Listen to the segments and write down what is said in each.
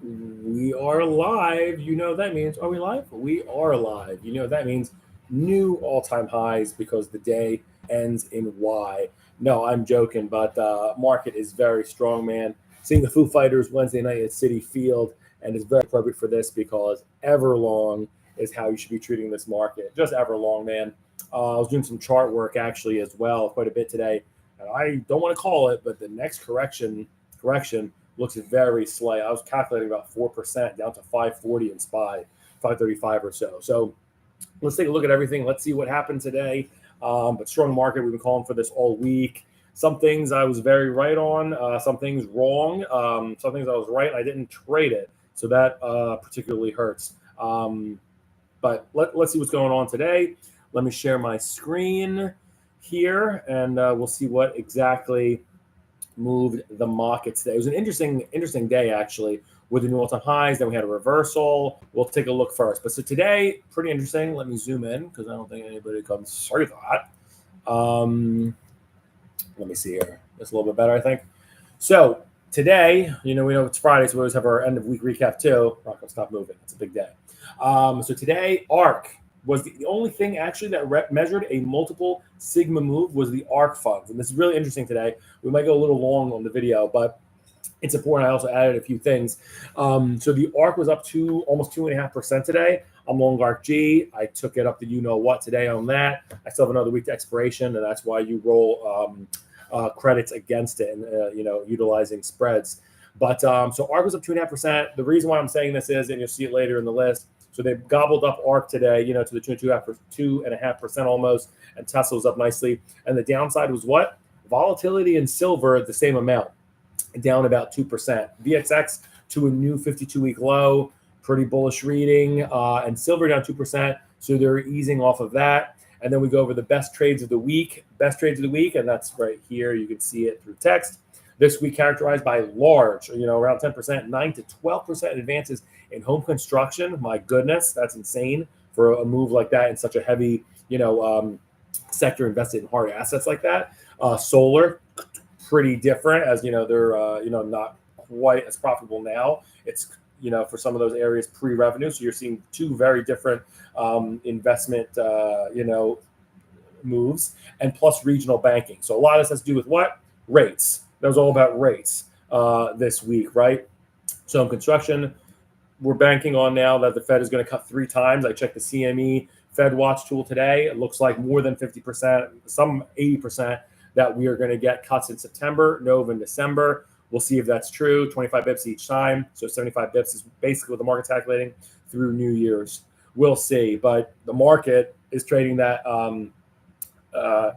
We are live. You know what that means. Are we live? We are live. You know what that means. New all-time highs because the day ends in Y. No, I'm joking, but market is very strong, man. Seeing the Foo Fighters Wednesday night at Citi Field, and it's very appropriate for this because ever long is how you should be treating this market. Just ever long, man. I was doing some chart work actually as well, quite a bit today. And I don't want to call it, but the next correction looks very slight. I was calculating about 4% down to 540 in SPY, 535 or so. So let's take a look at everything. Let's see what happened today. But strong market, we've been calling for this all week. Some things I was very right on, some things wrong. Some things I was right and I didn't trade it. So that particularly hurts. But let's see what's going on today. Let me share my screen here and we'll see what exactly moved the markets today. It was an interesting day actually with the new all-time highs. Then we had a reversal. We'll take a look first. But so today, pretty interesting. Let me zoom in because I don't think anybody comes through that. Let me see here. That's a little bit better, I think. So today, we know it's Friday, so we always have our end of week recap too. We're not gonna stop moving. It's a big day. So today, ARK was the only thing actually that measured a multiple sigma move was the ARK funds. And this is really interesting today. We might go a little long on the video, but it's important. I also added a few things. So the ARK was up to almost 2.5% today. I'm long ARKG. I took it up to you-know-what today on that. I still have another week to expiration, and that's why you roll credits against it and, utilizing spreads. But so ARK was up 2.5%. The reason why I'm saying this is, and you'll see it later in the list, so they gobbled up ARK today, to the 2.5% almost, and Tesla was up nicely. And the downside was what? Volatility and silver at the same amount, down about 2%. VXX to a new 52-week low, pretty bullish reading, and silver down 2%. So they're easing off of that. And then we go over the best trades of the week, and that's right here. You can see it through text. This week characterized by large, around 10%, 9 to 12% advances in home construction. My goodness, that's insane for a move like that in such a heavy, sector invested in hard assets like that. Solar, pretty different as, they're, not quite as profitable now. It's, for some of those areas pre-revenue. So you're seeing two very different investment, moves, and plus regional banking. So a lot of this has to do with what? Rates. That was all about rates this week, right? So in construction, we're banking on now that the Fed is going to cut 3 times. I checked the CME Fed Watch tool today. It looks like more than 50%, some 80%, that we are going to get cuts in September, November, and December. We'll see if that's true. 25 bips each time. So 75 bips is basically what the market's calculating through New Year's. We'll see. But the market is trading that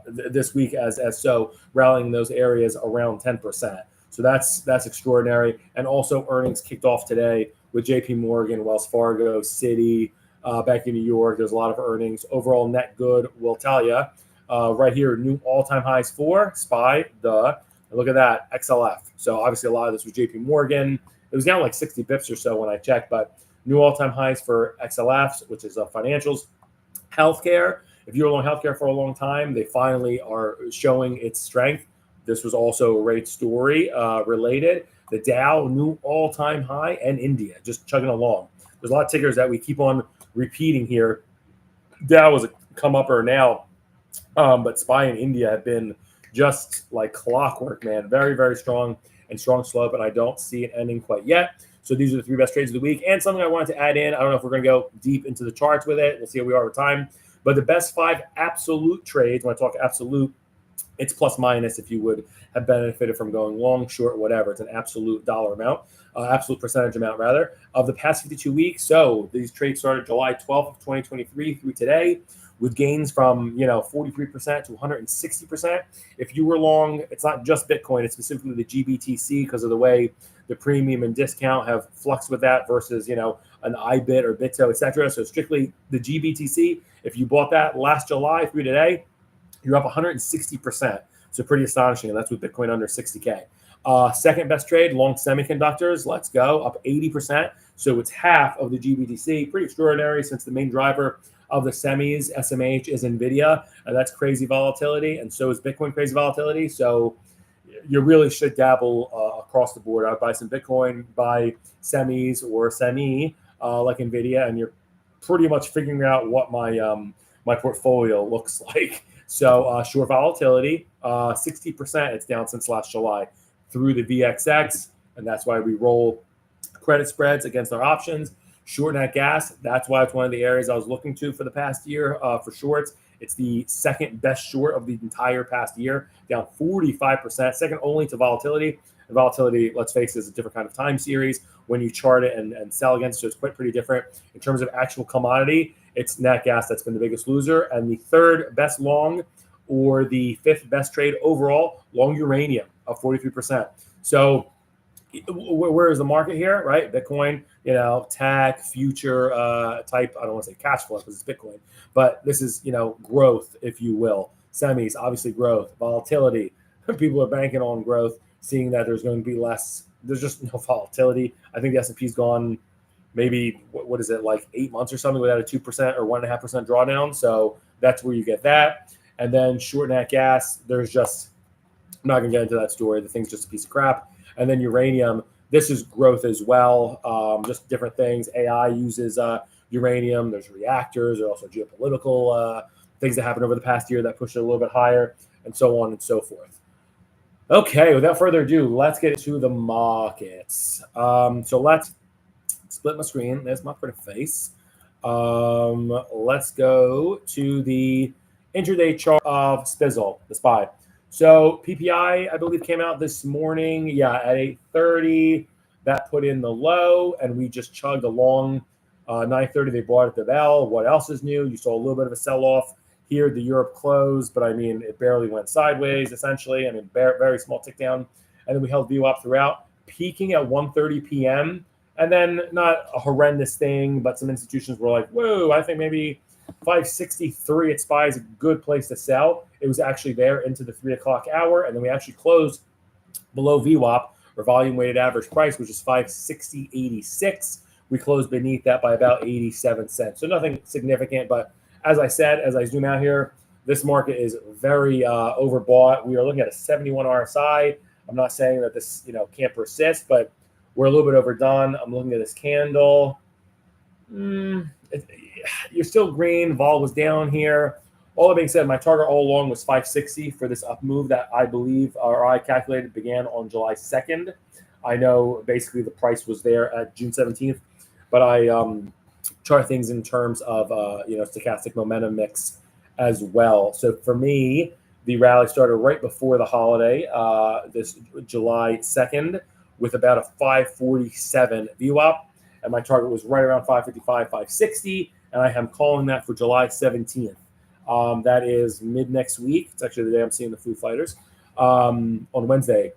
this week as so, rallying those areas around 10%. So that's extraordinary. And also earnings kicked off today with JP Morgan, Wells Fargo, Citi, Bank of New York. There's a lot of earnings. Overall net good, we'll tell you. Right here, new all-time highs for SPY, and look at that, XLF. So obviously a lot of this was JP Morgan. It was down like 60 bips or so when I checked, but new all-time highs for XLF, which is financials. Healthcare, if you were long healthcare for a long time, they finally are showing its strength. This was also a rate story related. The Dow, new all-time high, and India, just chugging along. There's a lot of tickers that we keep on repeating here. Dow was a come-upper now, but SPY and India have been just like clockwork, man. Very, very strong and strong slope, and I don't see it ending quite yet. So these are the 3 best trades of the week. And something I wanted to add in, I don't know if we're going to go deep into the charts with it. We'll see how we are over time. But the best 5 absolute trades, when I talk absolute, it's plus minus if you would have benefited from going long, short, whatever. It's an absolute dollar amount, absolute percentage amount, rather, of the past 52 weeks. So these trades started July 12th of 2023 through today, with gains from 43% to 160%. If you were long, it's not just Bitcoin, it's specifically the GBTC because of the way the premium and discount have fluxed with that versus an iBit or Bitso, etc. So strictly the GBTC, if you bought that last July through today, you're up 160%. So pretty astonishing, and that's with Bitcoin under 60K. Second best trade, long semiconductors. Let's go, up 80%. So it's half of the GBTC. Pretty extraordinary since the main driver of the semis, SMH, is NVIDIA, and that's crazy volatility, and so is Bitcoin crazy volatility. So you really should dabble across the board. I would buy some Bitcoin, buy semis or semi like NVIDIA, and you're pretty much figuring out what my portfolio looks like. So short volatility, 60%. It's down since last July through the VXX, and that's why we roll credit spreads against our options. Short nat gas, that's why it's one of the areas I was looking to for the past year for shorts. It's the second best short of the entire past year, down 45%, second only to volatility. And volatility, let's face it, is a different kind of time series when you chart it and sell against, so it's quite pretty different. In terms of actual commodity, it's nat gas that's been the biggest loser, and the third best long or the fifth best trade overall, long uranium, up 43%. So where is the market here, right? Bitcoin, tech, future type, I don't want to say cash flow because it's Bitcoin, but this is, growth, if you will. Semis, obviously growth. Volatility, people are banking on growth, seeing that there's going to be less, there's just no volatility. I think the S&P's gone maybe, what is it, like 8 months or something without a 2% or 1.5% drawdown. So that's where you get that. And then short nat gas, there's just, I'm not going to get into that story. The thing's just a piece of crap. And then uranium, this is growth as well, just different things. AI uses uranium. There's reactors. There are also geopolitical things that happened over the past year that pushed it a little bit higher, and so on and so forth. Okay, without further ado, let's get into the markets. So let's split my screen. There's my pretty face. Let's go to the intraday chart of Spizzle, the SPY. So PPI, I believe, came out this morning. Yeah, at 8:30. That put in the low, and we just chugged along. 9:30, they bought at the bell. What else is new? You saw a little bit of a sell-off here. The Europe closed, but I mean, it barely went sideways, essentially. I mean, very small tick down. And then we held VWAP throughout, peaking at 1:30 p.m. And then not a horrendous thing, but some institutions were like, whoa, I think maybe 563 at SPY is a good place to sell. It was actually there into the 3 o'clock hour, and then we actually closed below VWAP, or volume weighted average price, which is 560.86. We closed beneath that by about 87 cents. So nothing significant, but as I said, as I zoom out here, this market is very overbought. We are looking at a 71 RSI. I'm not saying that this can't persist, but we're a little bit overdone. I'm looking at this candle. You're still green. Vol was down here. All that being said, my target all along was 560 for this up move that I believe, or I calculated, began on July 2nd. I know basically the price was there at June 17th, but I chart things in terms of stochastic momentum mix as well. So for me, the rally started right before the holiday, this July 2nd, with about a 547 VWAP, and my target was right around 555, 560, and I am calling that for July 17th. That is mid next week. It's actually the day I'm seeing the Foo Fighters on Wednesday.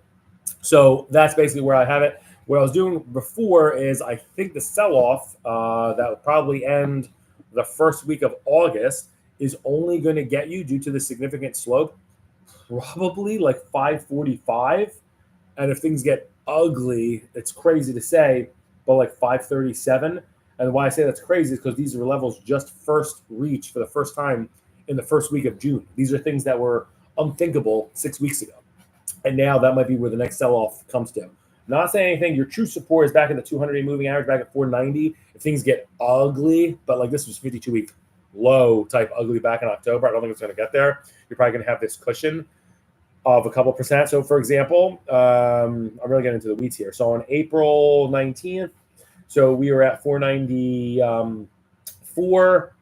So that's basically where I have it. What I was doing before is I think the sell-off that would probably end the first week of August is only going to get you, due to the significant slope, probably like 545. And if things get ugly, it's crazy to say, but like 537. And why I say that's crazy is because these are levels just first reached for the first time in the first week of June. These are things that were unthinkable 6 weeks ago. And now that might be where the next sell-off comes to. Not saying anything. Your true support is back in the 200-day moving average, back at 490. If things get ugly, but like this was 52-week low type ugly back in October, I don't think it's going to get there. You're probably going to have this cushion of a couple percent. So, for example, I'm really getting into the weeds here. So on April 19th, so we were at 494,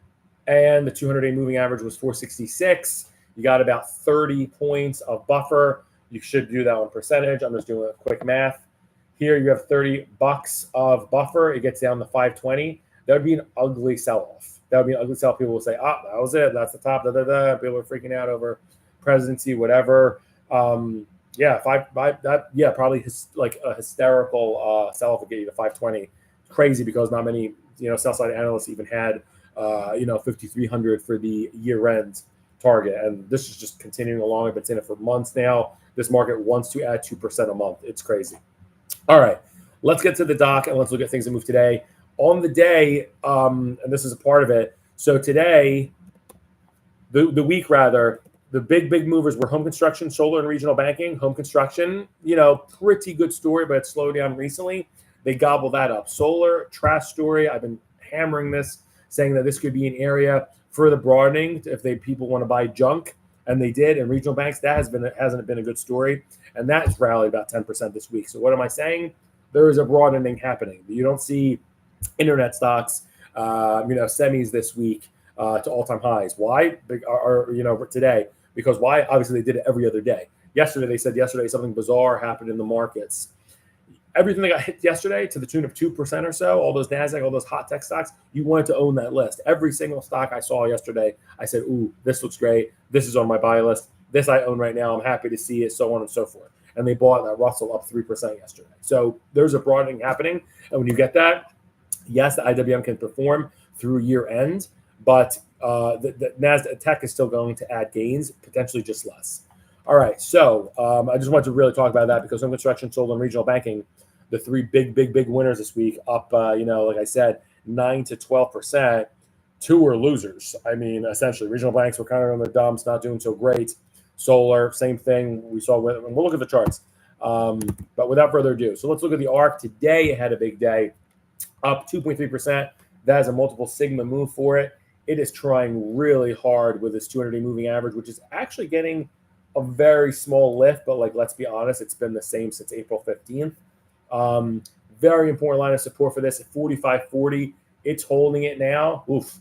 and the 200-day moving average was 466. You got about 30 points of buffer. You should do that on percentage. I'm just doing a quick math. Here you have $30 of buffer. It gets down to 520. That would be an ugly sell-off. That would be an ugly sell. People will say, that was it. That's the top. People are freaking out over presidency, whatever. Probably like a hysterical sell-off would get you to 520. Crazy, because not many sell-side analysts even had 5,300 for the year-end target, and this is just continuing along. I've been saying it for months now. This market wants to add 2% a month. It's crazy. All right, let's get to the doc and let's look at things that move today. On the day, and this is a part of it. So today, the week rather, The big movers were home construction, solar, and regional banking. Home construction, pretty good story, but it's slowed down recently. They gobble that up. Solar, trash story. I've been hammering this, saying that this could be an area further broadening if people want to buy junk, and they did. And regional banks, that hasn't been a good story, and that has rallied about 10% this week. So what am I saying? There is a broadening happening. You don't see internet stocks, semis this week to all-time highs. Why? Today. Because why? Obviously, they did it every other day. Yesterday something bizarre happened in the markets. Everything that got hit yesterday to the tune of 2% or so, all those NASDAQ, all those hot tech stocks, you wanted to own that list. Every single stock I saw yesterday, I said, ooh, this looks great. This is on my buy list. This I own right now. I'm happy to see it, so on and so forth. And they bought that Russell up 3% yesterday. So there's a broadening happening. And when you get that, yes, the IWM can perform through year end, but the NASDAQ tech is still going to add gains, potentially just less. All right, so I just wanted to really talk about that because home construction, solar, and regional banking, the three big winners this week, up, like I said, 9 to 12%. Two were losers. I mean, essentially, regional banks were kind of on the dumps, not doing so great. Solar, same thing we saw with, and we'll look at the charts. But without further ado, so let's look at the ARK. Today it had a big day, up 2.3%. That is a multiple sigma move for it. It is trying really hard with this 200-day moving average, which is actually getting a very small lift. But let's be honest, it's been the same since April 15th. Very important line of support for this at 45.40. It's holding it now. Oof.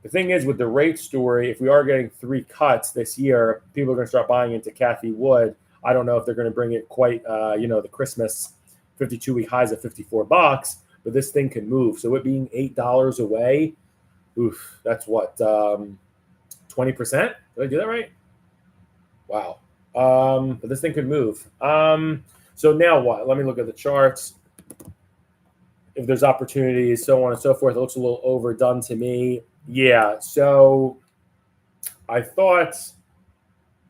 The thing is with the rate story, if we are getting 3 cuts this year, people are going to start buying into Cathie Wood. I don't know if they're going to bring it quite, the Christmas 52-week highs at $54, but this thing can move. So it being $8 away, oof, that's what, 20%? Did I do that right? Wow. But this thing could move. So now what? Let me look at the charts. If there's opportunities, so on and so forth. It looks a little overdone to me. Yeah, so I thought,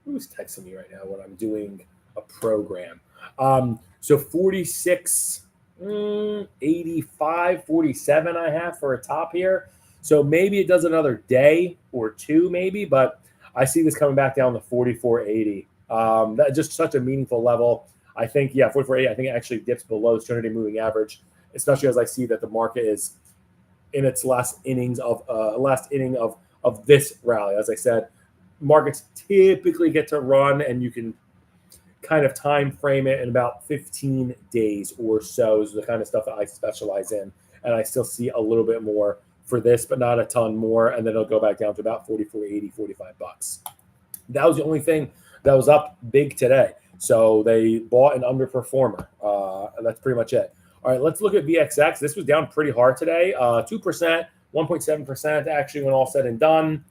who's texting me right now when I'm doing a program? So 46, 85, 47 I have for a top here. So maybe it does another day or two maybe, but I see this coming back down to 44.80. That's just such a meaningful level. I think, 44.80, I think it actually dips below the 200-day moving average, especially as I see that the market is in its last inning of this rally. As I said, markets typically get to run, and you can kind of time frame it in about 15 days or so is the kind of stuff that I specialize in. And I still see a little bit more for this, but not a ton more. And then it'll go back down to about 44.80, $45. That was the only thing that was up big today. So they bought an underperformer. And that's pretty much it. All right, let's look at VXX. This was down pretty hard today, 2%, 1.7% actually when all said and done.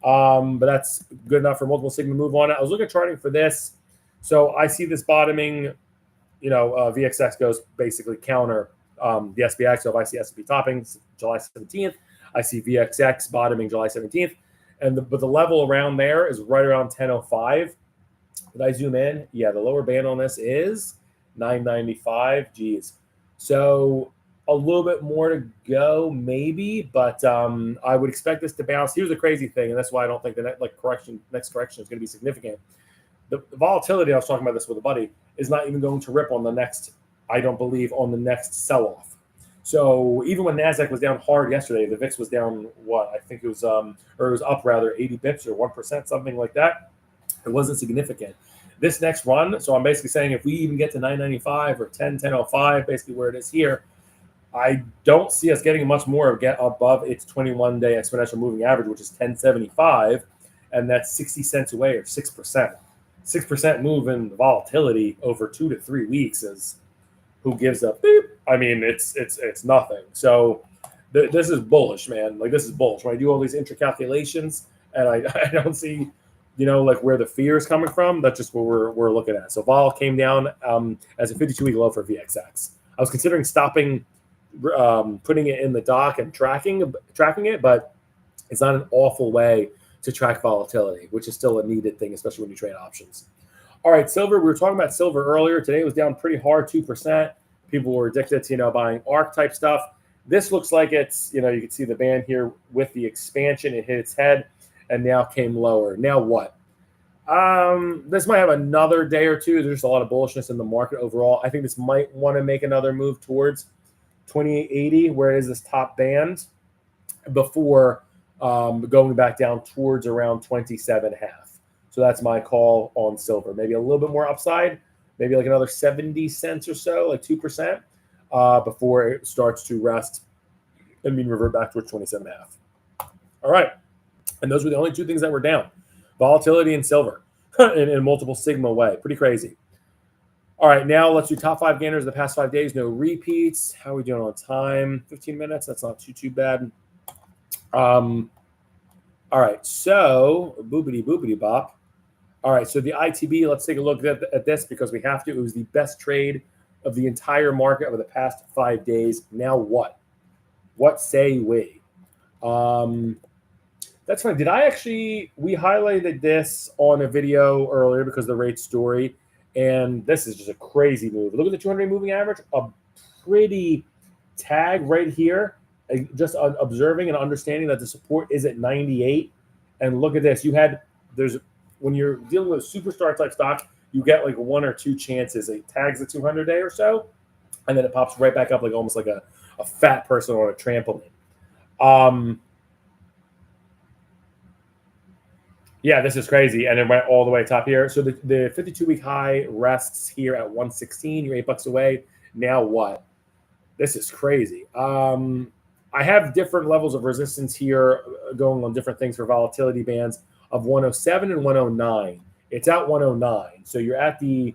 But that's good enough for multiple sigma move on it. I was looking at charting for this. So I see this bottoming, VXX goes basically counter the SPX. So if I see S&P topping July 17th, I see VXX bottoming July 17th. But the level around there is right around 10.05. Did I zoom in? Yeah, the lower band on this is 995. Geez. So a little bit more to go, maybe, but I would expect this to bounce. Here's the crazy thing, and that's why I don't think the next correction is going to be significant. The volatility, I was talking about this with a buddy, is not even going to rip on the next, I don't believe, on the next sell-off. So even when NASDAQ was down hard yesterday, the VIX was down, I think it was, or it was up rather 80 bips or 1%, something like that. It wasn't significant. This next run, so I'm basically saying if we even get to 995 or 10.05, basically where it is here, I don't see us getting much more get above its 21-day exponential moving average, which is 10.75, and that's 60 cents away or 6%. 6% move in volatility over 2 to 3 weeks is who gives a beep. I mean, it's nothing. So this is bullish, man. This is bullish. When I do all these intra-calculations and I don't see, where the fear is coming from, that's just what we're looking at. So vol came down as a 52-week low for VXX. I was considering stopping, putting it in the dock and tracking it, but it's not an awful way to track volatility, which is still a needed thing, especially when you trade options. All right, silver. We were talking about silver earlier. Today it was down pretty hard, 2%. People were addicted to, buying ARK type stuff. This looks like it's, you can see the band here with the expansion. It hit its head and now came lower. Now what? This might have another day or two. There's just a lot of bullishness in the market overall. I think this might want to make another move towards 2880, where it is this top band, before going back down towards around 27.5. So that's my call on silver. Maybe a little bit more upside, maybe like another 70 cents or so, like 2%, before it starts to rest and revert back towards 27.5. All right. And those were the only two things that were down: volatility and silver in multiple sigma way. Pretty crazy. All right, now let's do top 5 gainers of the past 5 days. No repeats. How are we doing on time? 15 minutes. That's not too bad. All right, so boopity bop. All right, so the ITB, let's take a look at this because we have to. It was the best trade of the entire market over the past 5 days. Now what? What say we? That's fine. We highlighted this on a video earlier because of the rate story, and this is just a crazy move. Look at the 200-day moving average, a pretty tag right here. Just observing and understanding that the support is at 98. And look at this. When you're dealing with a superstar type stock, you get like 1 or 2 chances. It tags the 200-day or so, and then it pops right back up like almost like a fat person on a trampoline. Yeah, this is crazy. And it went all the way top here. So the 52-week high rests here at 116. You're $8 away. Now what? This is crazy. I have different levels of resistance here going on different things for volatility bands of 107 and 109. It's at 109. So you're at the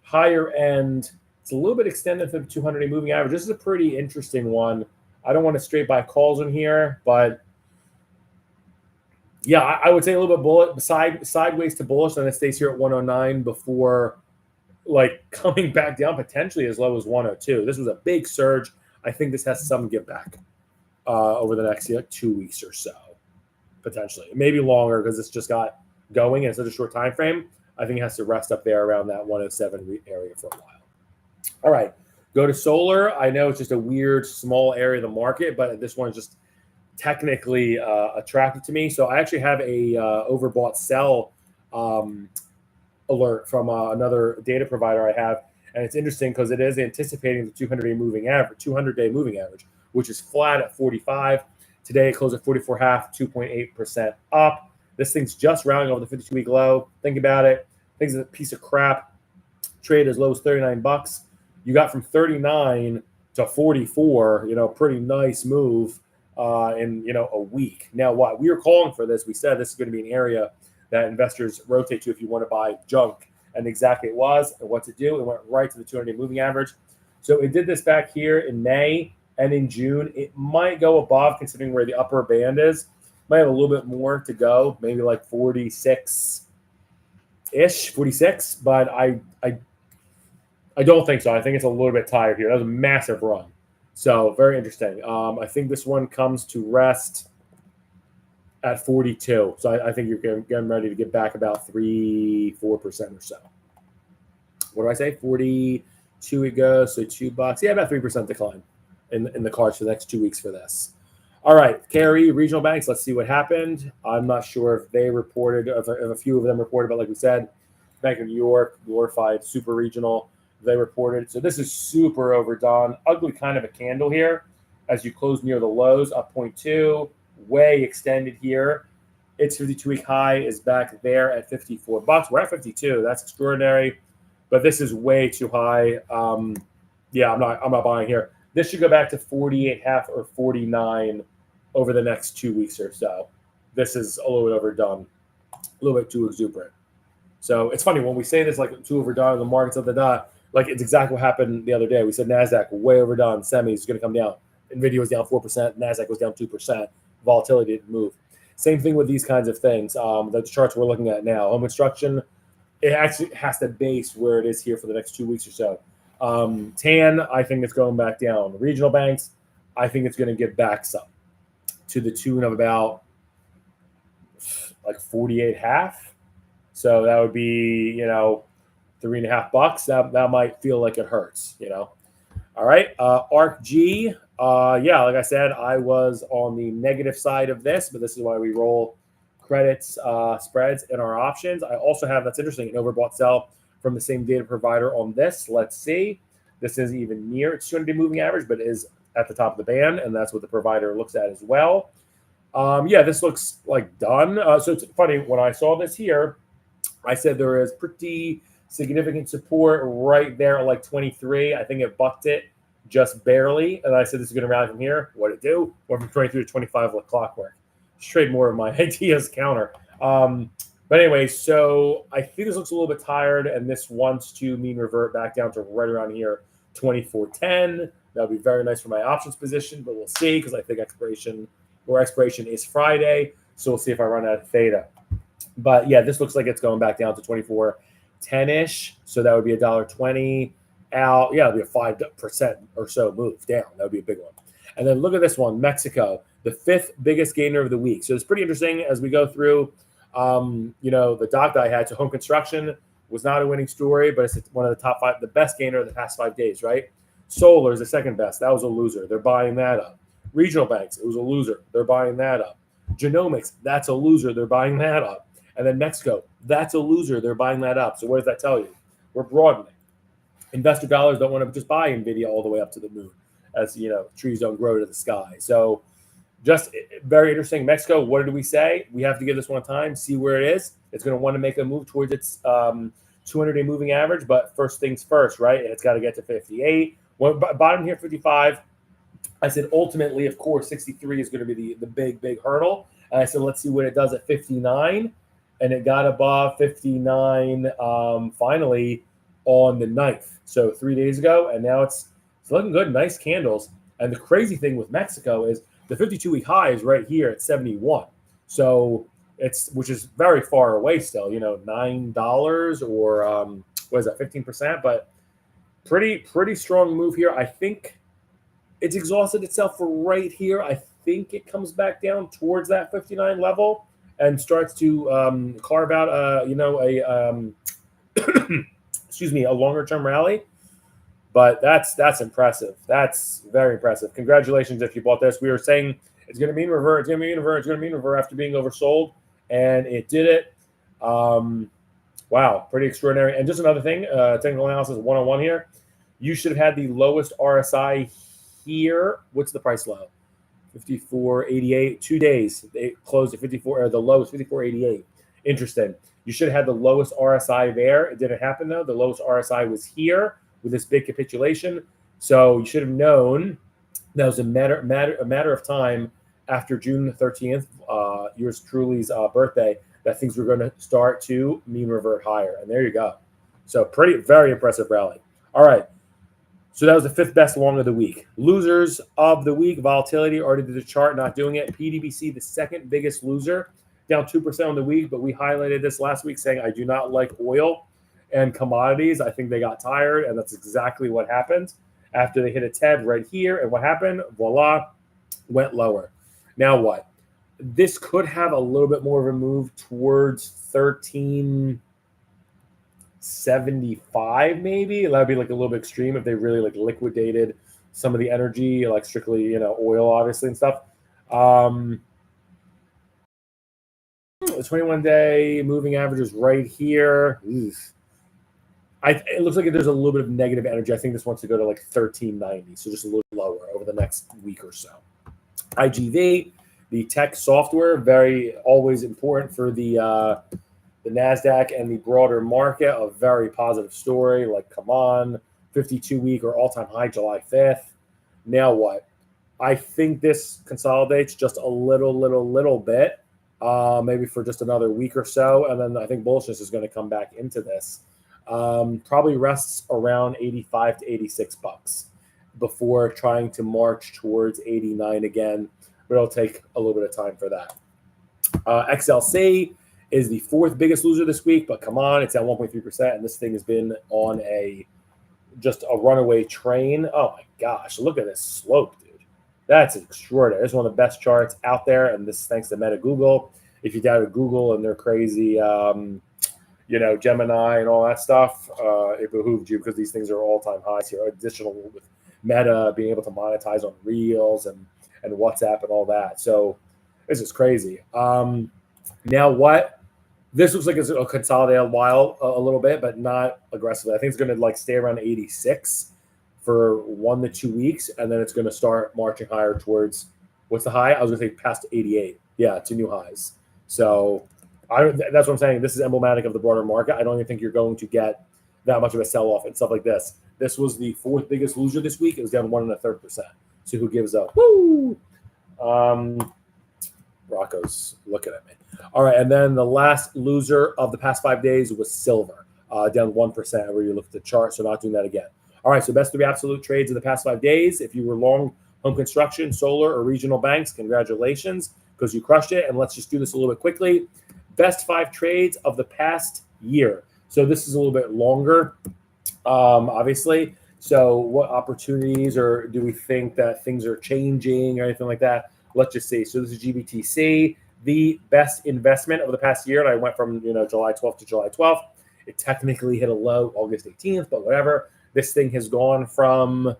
higher end. It's a little bit extended from the 200-day moving average. This is a pretty interesting one. I don't want to straight buy calls in here, but yeah, I would say a little bit sideways to bullish, and it stays here at 109 before like coming back down potentially as low as 102. This was a big surge. I think this has some give back over the next 2 weeks or so, potentially. Maybe longer because it's just got going in such a short time frame. I think it has to rest up there around that 107 area for a while. All right, go to solar. I know it's just a weird small area of the market, but this one's just technically attractive to me. So I actually have a overbought sell alert from another data provider I have, and it's interesting because it is anticipating the 200-day moving average, which is flat at 45. Today it closed at 44.5, 2.8% up. This thing's just rounding over the 52-week low. Think about it. Thing's a piece of crap. Trade as low as $39. You got from 39 to 44. Pretty nice move in a week. Now what? We were calling for this. We said this is going to be an area that investors rotate to if you want to buy junk. And exactly it was. And what to do? It went right to the 200-day moving average. So it did this back here in May and in June. It might go above considering where the upper band is. Might have a little bit more to go, maybe like 46-ish, 46. But I don't think so. I think it's a little bit tired here. That was a massive run. So very interesting. I think this one comes to rest at 42. So I think you're getting ready to get back about 3-4% or so. What do I say? 42 it goes. So $2. Yeah, about 3% decline in the cards for the next 2 weeks for this. All right, KRE regional banks. Let's see what happened. I'm not sure if they reported, if a few of them reported, but like we said, Bank of New York, glorified super regional. They reported. So this is super overdone. Ugly kind of a candle here as you close near the lows, up 0.2, way extended here. Its 52-week high is back there at $54. We're at 52. That's extraordinary, but this is way too high. Yeah, I'm not buying here. This should go back to 48.5 or 49 over the next 2 weeks or so. This is a little bit overdone, a little bit too exuberant. So it's funny when we say this like too overdone, the market's at the dot. Like it's exactly what happened the other day. We said NASDAQ way overdone, semis is going to come down. NVIDIA was down 4%, NASDAQ was down 2%. Volatility didn't move. Same thing with these kinds of things. The charts we're looking at now, home construction, it actually has to base where it is here for the next 2 weeks or so. TAN, I think it's going back down. Regional banks, I think it's going to get back some to the tune of about like 48.5. So that would be, $3.50. That might feel like it hurts, All right. ARKK. Yeah, like I said, I was on the negative side of this, but this is why we roll credits spreads in our options. I also have, that's interesting, an overbought sell from the same data provider on this. Let's see. This isn't even near its 200-day moving average, but is at the top of the band, and that's what the provider looks at as well. Yeah, this looks like done. So it's funny, when I saw this here, I said there is pretty significant support right there at like 23. I think it bucked it just barely. And I said this is going to rally from here. What did it do? Went from 23 to 25 like clockwork. Just trade more of my ideas counter. But anyway, so I think this looks a little bit tired, and this wants to mean revert back down to right around here, 24.10. That would be very nice for my options position, but we'll see, because I think expiration is Friday. So we'll see if I run out of theta. But yeah, this looks like it's going back down to 24.10-ish. So that would be $1.20 out. Yeah, it'll be a 5% or so move down. That would be a big one. And then look at this one, Mexico, the 5th biggest gainer of the week. So it's pretty interesting as we go through. The doc I had, so home construction was not a winning story, but it's one of the top 5, the best gainer of the past 5 days, right? Solar is the second best. That was a loser. They're buying that up. Regional banks, it was a loser. They're buying that up. Genomics, that's a loser. They're buying that up. And then Mexico, that's a loser. They're buying that up. So what does that tell you? We're broadening. Investor dollars don't want to just buy NVIDIA all the way up to the moon, as trees don't grow to the sky. So just very interesting. Mexico, what did we say? We have to give this one time, see where it is. It's going to want to make a move towards its 200-day moving average, but first things first, right? It's got to get to 58. Bottom here, 55. I said ultimately, of course, 63 is going to be the big hurdle. And I said, let's see what it does at 59. And it got above 59 finally on the 9th. So 3 days ago, and now it's looking good. Nice candles. And the crazy thing with Mexico is the 52-week high is right here at 71. So which is very far away still, $9 or what is that, 15%? But pretty strong move here. I think it's exhausted itself for right here. I think it comes back down towards that 59 level and starts to carve out excuse me, a longer term rally. But that's impressive. That's very impressive. Congratulations if you bought this. We were saying it's going to mean revert. It's going to mean revert. It's going to mean revert after being oversold, and it did it. Wow, pretty extraordinary. And just another thing, technical analysis 101 here. You should have had the lowest RSI here. What's the price low? 54.88. 2 days. They closed at 54, or the lowest 54.88. Interesting. You should have had the lowest RSI there. It didn't happen though. The lowest RSI was here with this big capitulation. So you should have known that was a matter of time after June 13th, yours truly's birthday, that things were going to start to mean revert higher. And there you go. So very impressive rally. All right. So that was the 5th best long of the week. Losers of the week, Volatility, already did the chart, not doing it. PDBC, the 2nd biggest loser, down 2% on the week, but we highlighted this last week saying I do not like oil and commodities. I think they got tired, and that's exactly what happened after they hit a TED right here. And what happened? Voila, went lower. Now what? This could have a little bit more of a move towards 1375 maybe. That would be like a little bit extreme if they really like liquidated some of the energy, like strictly, oil obviously and stuff. The 21-day moving average is right here. Oof. It looks like there's a little bit of negative energy. I think this wants to go to like 1390, so just a little lower over the next week or so. IGV, the tech software, very always important for the NASDAQ and the broader market, a very positive story. Like, come on, 52-week or all-time high July 5th. Now what? I think this consolidates just a little bit, maybe for just another week or so, and then I think bullishness is going to come back into this. Probably rests around 85 to 86 bucks before trying to march towards 89 again, but it'll take a little bit of time for that. XLC is the 4th biggest loser this week, but come on, it's at 1.3%, and this thing has been on just a runaway train. Oh my gosh, look at this slope, dude. That's extraordinary. It's one of the best charts out there, and this is thanks to Meta Google. If you doubted Google and their crazy, Gemini and all that stuff, it behooved you because these things are all-time highs here. Additional with Meta being able to monetize on Reels and WhatsApp and all that. So this is crazy. Now what? This looks like it's a consolidated while a little bit, but not aggressively. I think it's going to like stay around 86 for 1 to 2 weeks, and then it's going to start marching higher towards what's the high? I was going to say past 88. Yeah, to new highs. So that's what I'm saying. This is emblematic of the broader market. I don't even think you're going to get that much of a sell-off and stuff like this. This was the fourth biggest loser this week. It was down 1.33%. So who gives up? Woo! Rocco's looking at me. All right, and then the last loser of the past 5 days was silver, down 1% where you look at the chart, so not doing that again. All right, so best 3 absolute trades of the past 5 days. If you were long home construction, solar, or regional banks, congratulations, because you crushed it. And let's just do this a little bit quickly. Best 5 trades of the past year. So this is a little bit longer, obviously. So what opportunities or do we think that things are changing or anything like that? Let's just see. So this is GBTC, the best investment of the past year. And I went from July 12th to July 12th. It technically hit a low August 18th, but whatever. This thing has gone from,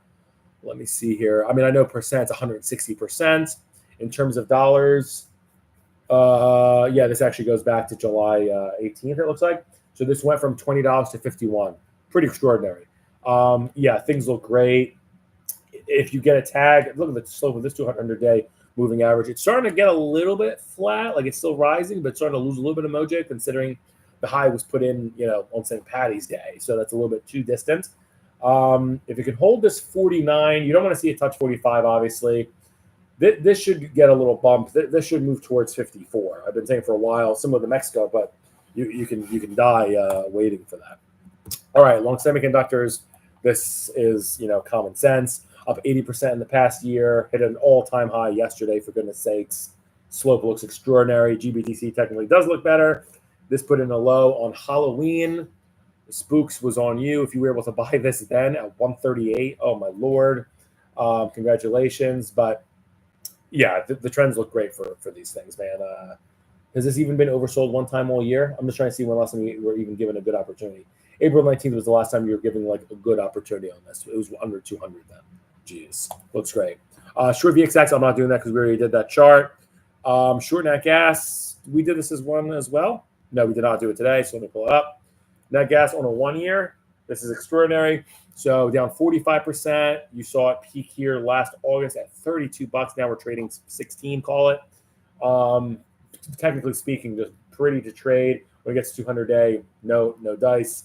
let me see here. I mean, I know percent's 160%. In terms of dollars, yeah, this actually goes back to July 18th, it looks like. So this went from $20 to $51. Pretty extraordinary. Yeah, things look great. If you get a tag, look at the slope of this 200-day moving average. It's starting to get a little bit flat, like it's still rising, but it's starting to lose a little bit of mojo considering the high was put in, on St. Patty's Day. So that's a little bit too distant. If you can hold this 49, you don't want to see it touch 45, obviously. This should get a little bump. This should move towards 54. I've been saying for a while, similar to Mexico, but you can die waiting for that. All right, long semiconductors. This is common sense. Up 80% in the past year. Hit an all-time high yesterday. For goodness sakes, slope looks extraordinary. GBTC technically does look better. This put in a low on Halloween. The spooks was on you if you were able to buy this then at 138. Oh my lord! Congratulations, but. Yeah, the trends look great for these things, man. Has this even been oversold one time all year? I'm just trying to see when last time we were even given a good opportunity. April 19th was the last time you were giving like a good opportunity on this. It was under 200 then. Jeez, looks great. Short VXX, I'm not doing that because we already did that chart. Short nat gas, we did this as one as well. No, we did not do it today, so let me pull it up. Nat gas on a 1 year. This is extraordinary. So down 45%. You saw it peak here last August at $32. Now we're trading 16, call it. Technically speaking, just pretty to trade. When it gets to 200-day, no dice,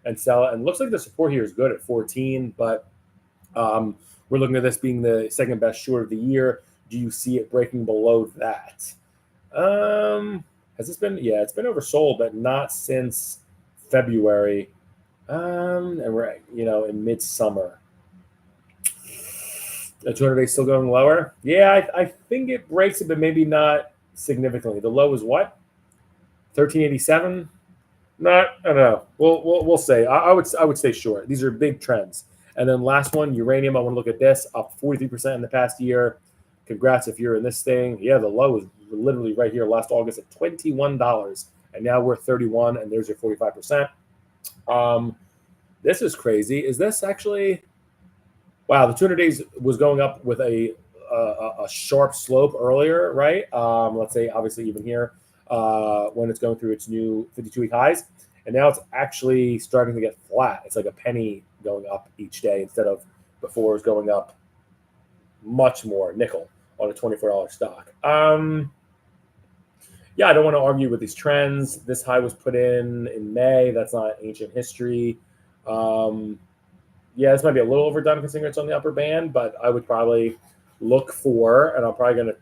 and sell it. And looks like the support here is good at 14, but we're looking at this being the second best short of the year. Do you see it breaking below that? Has this been? Yeah, it's been oversold, but not since February. And we're in midsummer. The 200-day still going lower. Yeah, I think it breaks it, but maybe not significantly. The low is what? 1387. I don't know. We'll say. I would stay short. These are big trends. And then last one, uranium. I want to look at this, up 43% in the past year. Congrats if you're in this thing. Yeah, the low is literally right here last August at $21, and now we're 31, and there's your 45%. This is crazy. Is this actually? Wow, the 200 days was going up with a sharp slope earlier, right? Let's say obviously even here when it's going through its new 52-week highs, and now it's actually starting to get flat. It's like a penny going up each day instead of before it was going up much more, nickel on a $24 stock. Yeah, I don't want to argue with these trends. This high was put in May. That's not ancient history. Yeah, this might be a little overdone considering it's on the upper band, but I would probably look for, and I'm probably going to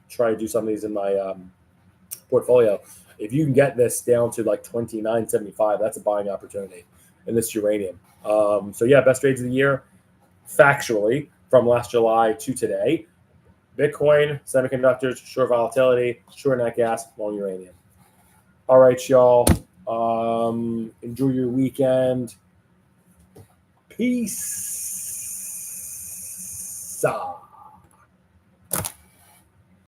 try to do some of these in my portfolio. If you can get this down to like 29.75, that's a buying opportunity in this uranium. So yeah, best trades of the year, factually, from last July to today. Bitcoin, semiconductors, short volatility, short nat gas, long uranium. All right, y'all. Enjoy your weekend. Peace.